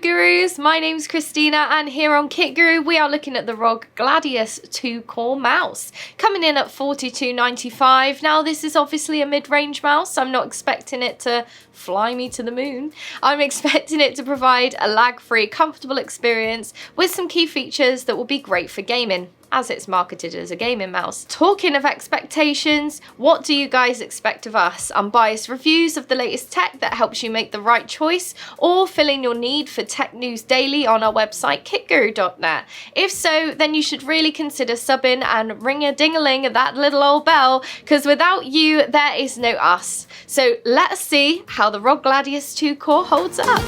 Gurus, my name's Christina and here on Kit Guru we are looking at the ROG Gladius II Core mouse, coming in at $42.95. Now this is obviously a mid-range mouse, I'm not expecting it to fly me to the moon. I'm expecting it to provide a lag-free, comfortable experience with some key features that will be great for gaming, as it's marketed as a gaming mouse. Talking of expectations, what do you guys expect of us? Unbiased reviews of the latest tech that helps you make the right choice, or filling your need for tech news daily on our website kitguru.net? If so, then you should really consider subbing and ring-a-ding-a-ling that little old bell, because without you, there is no us. So let us see how the ROG Gladius II Core holds up.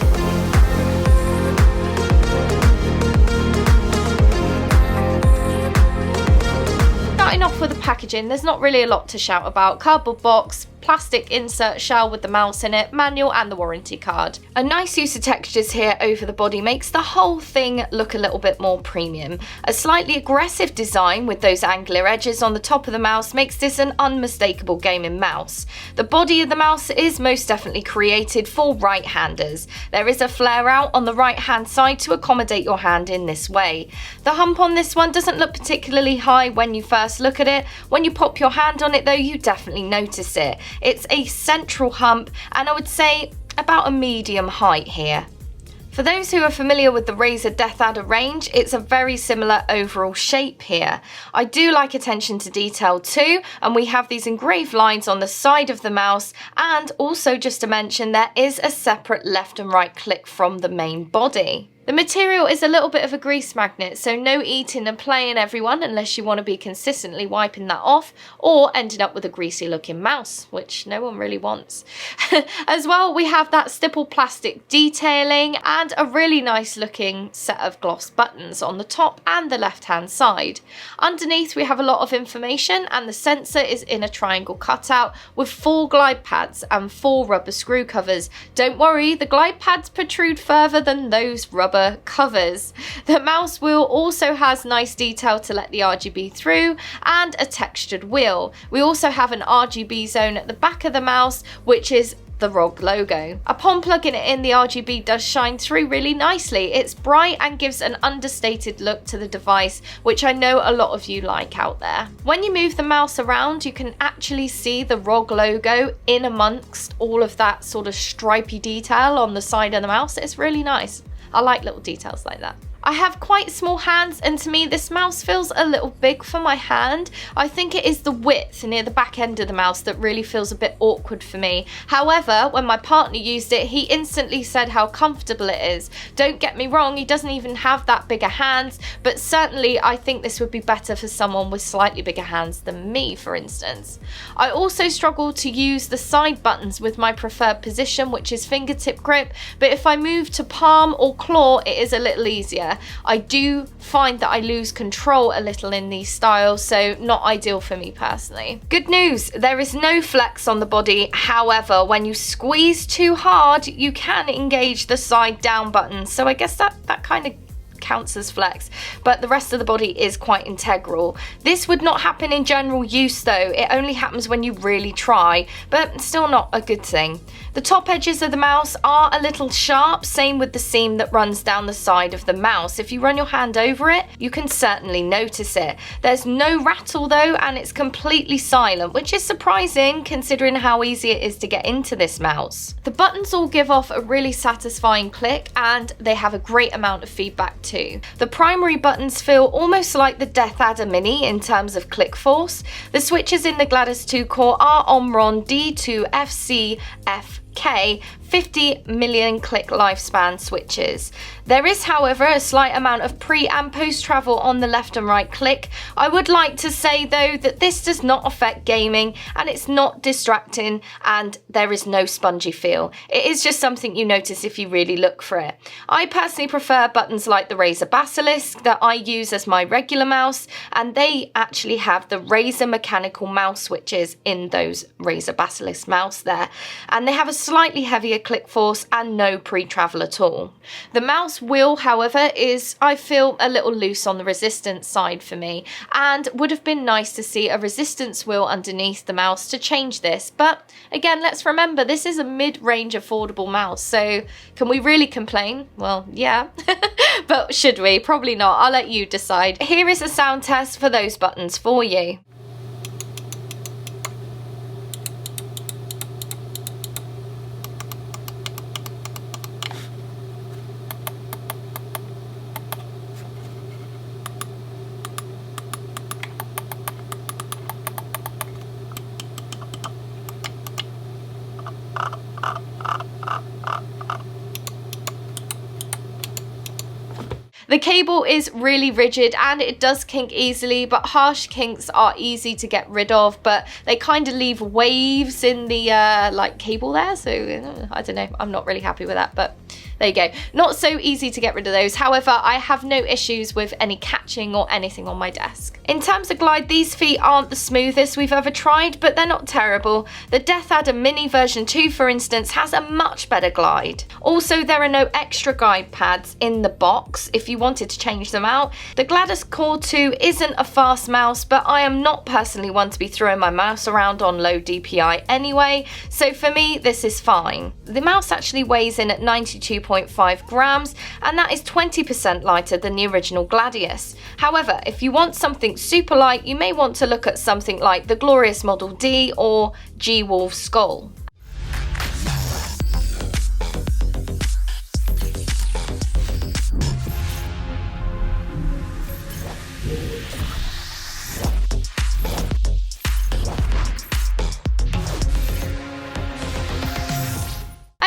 Starting off with the packaging, there's not really a lot to shout about. Cardboard box, plastic insert shell with the mouse in it, manual and the warranty card. A nice use of textures here over the body makes the whole thing look a little bit more premium. A slightly aggressive design with those angular edges on the top of the mouse makes this an unmistakable gaming mouse. The body of the mouse is most definitely created for right-handers. There is a flare out on the right hand side to accommodate your hand in this way. The hump on this one doesn't look particularly high when you first look at it. When you pop your hand on it though, you definitely notice it. It's a central hump and I would say about a medium height here. For those who are familiar with the Razer Death Adder range, it's a very similar overall shape here. I do like attention to detail too, and we have these engraved lines on the side of the mouse, and also just to mention there is a separate left and right click from the main body. The material is a little bit of a grease magnet, so no eating and playing everyone unless you want to be consistently wiping that off or ending up with a greasy looking mouse, which no one really wants. As well, we have that stipple plastic detailing and a really nice looking set of gloss buttons on the top and the left hand side. Underneath we have a lot of information and the sensor is in a triangle cutout with 4 glide pads and 4 rubber screw covers. Don't worry, the glide pads protrude further than those rubber covers. The mouse wheel also has nice detail to let the RGB through and a textured wheel. We also have an RGB zone at the back of the mouse, which is the ROG logo. Upon plugging it in, the RGB does shine through really nicely. It's bright and gives an understated look to the device, which I know a lot of you like out there. When you move the mouse around, you can actually see the ROG logo in amongst all of that sort of stripy detail on the side of the mouse. It's really nice. I like little details like that. I have quite small hands and to me this mouse feels a little big for my hand. I think it is the width near the back end of the mouse that really feels a bit awkward for me. However, when my partner used it, he instantly said how comfortable it is. Don't get me wrong, he doesn't even have that bigger hands, but certainly I think this would be better for someone with slightly bigger hands than me, for instance. I also struggle to use the side buttons with my preferred position, which is fingertip grip, but if I move to palm or claw, it is a little easier. I do find that I lose control a little in these styles, so not ideal for me personally. Good news, there is no flex on the body. However, when you squeeze too hard, you can engage the side down button. So I guess that kind of counts as flex, but the rest of the body is quite integral. This would not happen in general use though, it only happens when you really try, but still not a good thing. The top edges of the mouse are a little sharp, same with the seam that runs down the side of the mouse. If you run your hand over it, you can certainly notice it. There's no rattle though, and it's completely silent, which is surprising considering how easy it is to get into this mouse. The buttons all give off a really satisfying click and they have a great amount of feedback too. The primary buttons feel almost like the Death Adder Mini in terms of click force. The switches in the Gladius II Core are Omron D2FCFK 50 million click lifespan switches. There is, however, a slight amount of pre and post travel on the left and right click. I would like to say though that this does not affect gaming and it's not distracting and there is no spongy feel. It is just something you notice if you really look for it. I personally prefer buttons like the Razer Basilisk that I use as my regular mouse, and they actually have the Razer mechanical mouse switches in those Razer Basilisk mouse there, and they have a slightly heavier click force and no pre-travel at all. The mouse wheel, however, is, I feel, a little loose on the resistance side for me, and would have been nice to see a resistance wheel underneath the mouse to change this. But again, let's remember this is a mid-range affordable mouse, so can we really complain? Well, yeah. But should we? Probably not. I'll let you decide. Here is a sound test for those buttons for you. The cable is really rigid and it does kink easily, but harsh kinks are easy to get rid of, but they kind of leave waves in the like cable there, so I don't know, I'm not really happy with that, but there you go. Not so easy to get rid of those. However, I have no issues with any catching or anything on my desk. In terms of glide, these feet aren't the smoothest we've ever tried, but they're not terrible. The Death Adder Mini version 2, for instance, has a much better glide. Also, there are no extra guide pads in the box if you wanted to change them out. The Gladius Core 2 isn't a fast mouse, but I am not personally one to be throwing my mouse around on low DPI anyway, so for me, this is fine. The mouse actually weighs in at 92.5 grams, and that is 20% lighter than the original Gladius. However, if you want something super light, you may want to look at something like the Glorious Model D or G-Wolf Skull.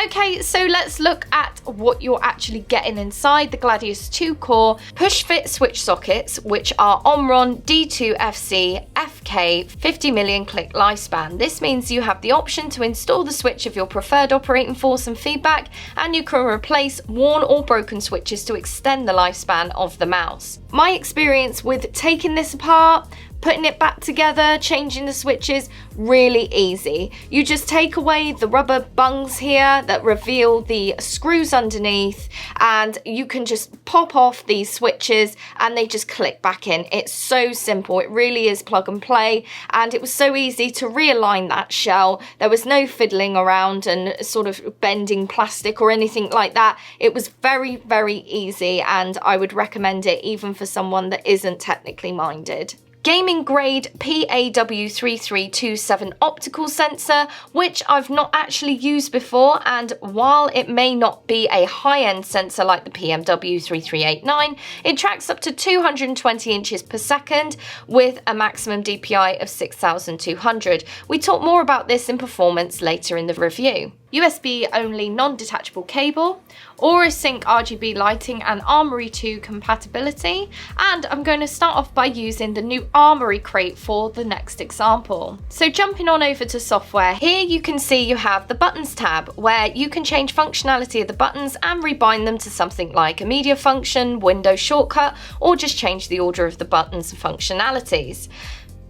Okay, so let's look at what you're actually getting inside the Gladius II Core push-fit switch sockets, which are Omron D2FC FK 50 million click lifespan. This means you have the option to install the switch of your preferred operating force and feedback, and you can replace worn or broken switches to extend the lifespan of the mouse. My experience with taking this apart, putting it back together, changing the switches, really easy. You just take away the rubber bungs here that reveal the screws underneath, and you can just pop off these switches and they just click back in. It's so simple. It really is plug and play, and it was so easy to realign that shell. There was no fiddling around and sort of bending plastic or anything like that. It was very, very easy, and I would recommend it even for someone that isn't technically minded. Gaming grade PAW3327 optical sensor, which I've not actually used before, and while it may not be a high-end sensor like the PMW3389, it tracks up to 220 inches per second with a maximum DPI of 6200. We talk more about this in performance later in the review. USB only non-detachable cable, Aura Sync RGB lighting and Armoury 2 compatibility, and I'm going to start off by using the new Armoury Crate for the next example. So jumping on over to software, here you can see you have the buttons tab where you can change functionality of the buttons and rebind them to something like a media function, window shortcut, or just change the order of the buttons and functionalities.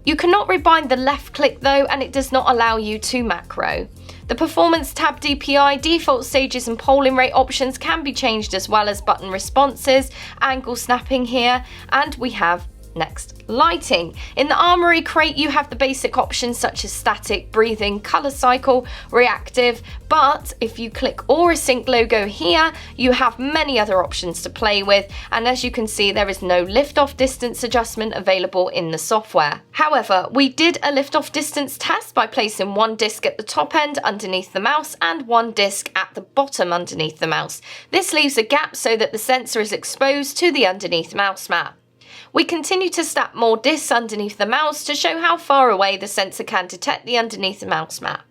You cannot rebind the left click though, and it does not allow you to macro. The Performance tab DPI, default stages and polling rate options can be changed, as well as button responses, angle snapping here, and we have next, lighting. In the Armoury Crate you have the basic options such as static, breathing, colour cycle, reactive, but if you click Aura Sync logo here, you have many other options to play with, and as you can see there is no lift-off distance adjustment available in the software. However, we did a lift-off distance test by placing one disc at the top end underneath the mouse and one disc at the bottom underneath the mouse. This leaves a gap so that the sensor is exposed to the underneath mouse mat. We continue to stack more discs underneath the mouse to show how far away the sensor can detect the underneath the mouse mat.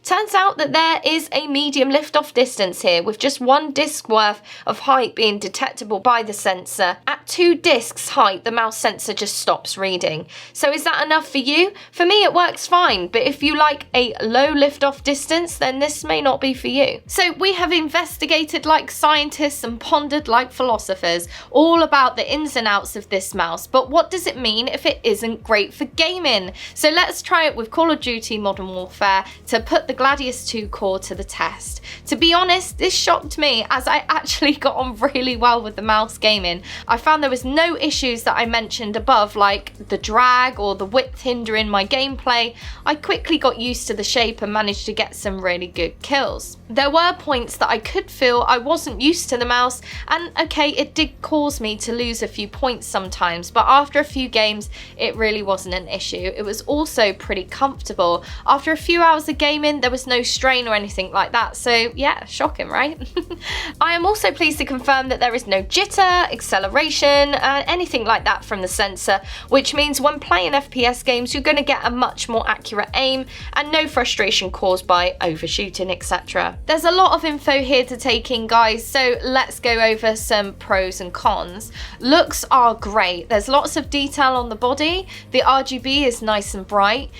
Turns out that there is a medium lift-off distance here, with just one disc worth of height being detectable by the sensor at At 2 discs height, the mouse sensor just stops reading. So is that enough for you? For me, it works fine, but if you like a low lift-off distance, then this may not be for you. So we have investigated like scientists and pondered like philosophers all about the ins and outs of this mouse, but what does it mean if it isn't great for gaming? So let's try it with Call of Duty Modern Warfare to put the Gladius II Core to the test. To be honest, this shocked me as I actually got on really well with the mouse gaming. I found there was no issues that I mentioned above, like the drag or the width hindering my gameplay. I quickly got used to the shape and managed to get some really good kills. There were points that I could feel I wasn't used to the mouse, and okay, it did cause me to lose a few points sometimes, but after a few games it really wasn't an issue. It was also pretty comfortable. After a few hours of gaming there was no strain or anything like that, so yeah, shocking, right? I am also pleased to confirm that there is no jitter, acceleration, anything like that from the sensor, which means when playing FPS games you're going to get a much more accurate aim and no frustration caused by overshooting, etc. There's a lot of info here to take in, guys, so let's go over some pros and cons. Looks are great. There's lots of detail on the body. The RGB is nice and bright.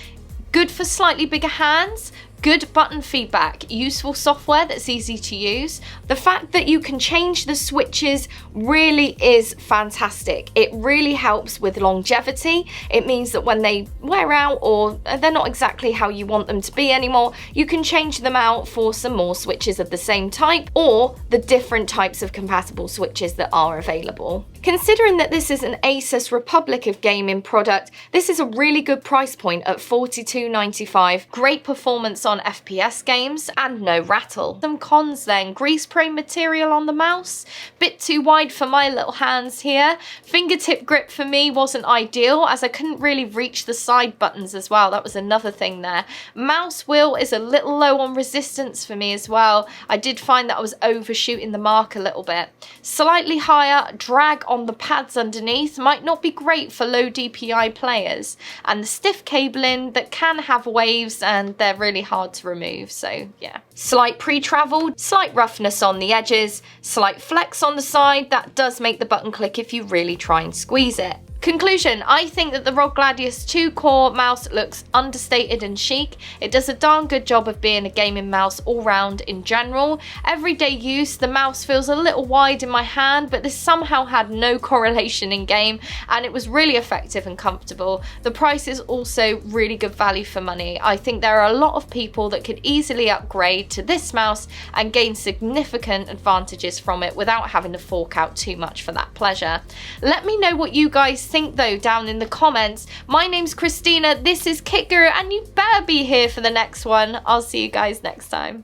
Good for slightly bigger hands. Good button feedback, useful software that's easy to use. The fact that you can change the switches really is fantastic. It really helps with longevity. It means that when they wear out or they're not exactly how you want them to be anymore, you can change them out for some more switches of the same type or the different types of compatible switches that are available. Considering that this is an ASUS Republic of Gaming product, this is a really good price point at $42.95. Great performance on FPS games and no rattle. Some cons then: grease prone material on the mouse, bit too wide for my little hands here. Fingertip grip for me wasn't ideal as I couldn't really reach the side buttons as well. That was another thing there. Mouse wheel is a little low on resistance for me as well. I did find that I was overshooting the mark a little bit. Slightly higher drag on the pads underneath might not be great for low DPI players, and the stiff cabling that can have waves and they're really hard to remove, so yeah. Slight pre-travel, slight roughness on the edges, slight flex on the side. That does make the button click if you really try and squeeze it. Conclusion: I think that the ROG Gladius II Core mouse looks understated and chic. It does a darn good job of being a gaming mouse all round in general. Everyday use, the mouse feels a little wide in my hand, but this somehow had no correlation in game and it was really effective and comfortable. The price is also really good value for money. I think there are a lot of people that could easily upgrade to this mouse and gain significant advantages from it without having to fork out too much for that pleasure. Let me know what you guys think though down in the comments. My name's Christina, this is Kit Guru, and you better be here for the next one. I'll see you guys next time.